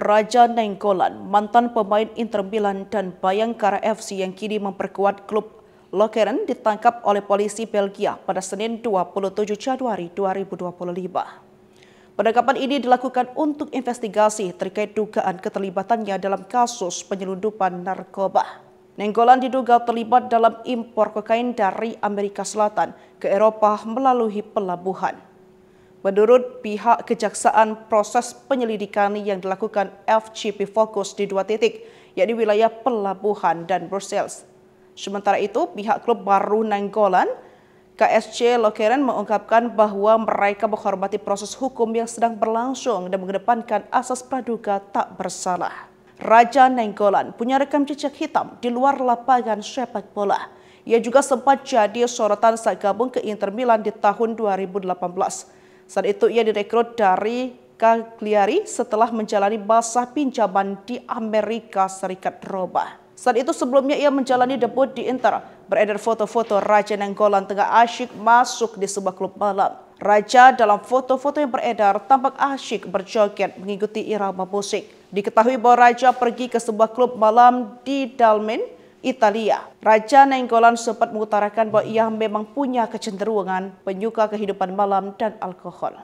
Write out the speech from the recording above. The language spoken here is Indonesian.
Raja Nainggolan, mantan pemain Inter Milan dan Bayangkara FC yang kini memperkuat klub Lokeren, ditangkap oleh polisi Belgia pada Senin 27 Januari 2025. Penangkapan ini dilakukan untuk investigasi terkait dugaan keterlibatannya dalam kasus penyelundupan narkoba. Nainggolan diduga terlibat dalam impor kokain dari Amerika Selatan ke Eropa melalui pelabuhan. Menurut pihak kejaksaan, proses penyelidikan yang dilakukan FCP fokus di 2 titik, yakni wilayah pelabuhan dan Brussels. Sementara itu, pihak klub baru Nainggolan, KSC Lokeren, mengungkapkan bahwa mereka menghormati proses hukum yang sedang berlangsung dan mengedepankan asas praduga tak bersalah. Raja Nainggolan punya rekam jejak hitam di luar lapangan sepak bola. Ia juga sempat jadi sorotan saat gabung ke Inter Milan di tahun 2018. Saat itu ia direkrut dari Cagliari setelah menjalani masa pinjaman di Amerika Serikat Roma. Saat itu sebelumnya ia menjalani debut di Inter. Beredar foto-foto Raja Nainggolan tengah asyik masuk di sebuah klub malam. Raja dalam foto-foto yang beredar tampak asyik berjoget mengikuti irama musik. Diketahui bahwa Raja pergi ke sebuah klub malam di Dalmen, Italia. Raja Nainggolan sempat mengutarakan bahwa ia memang punya kecenderungan penyuka kehidupan malam dan alkohol.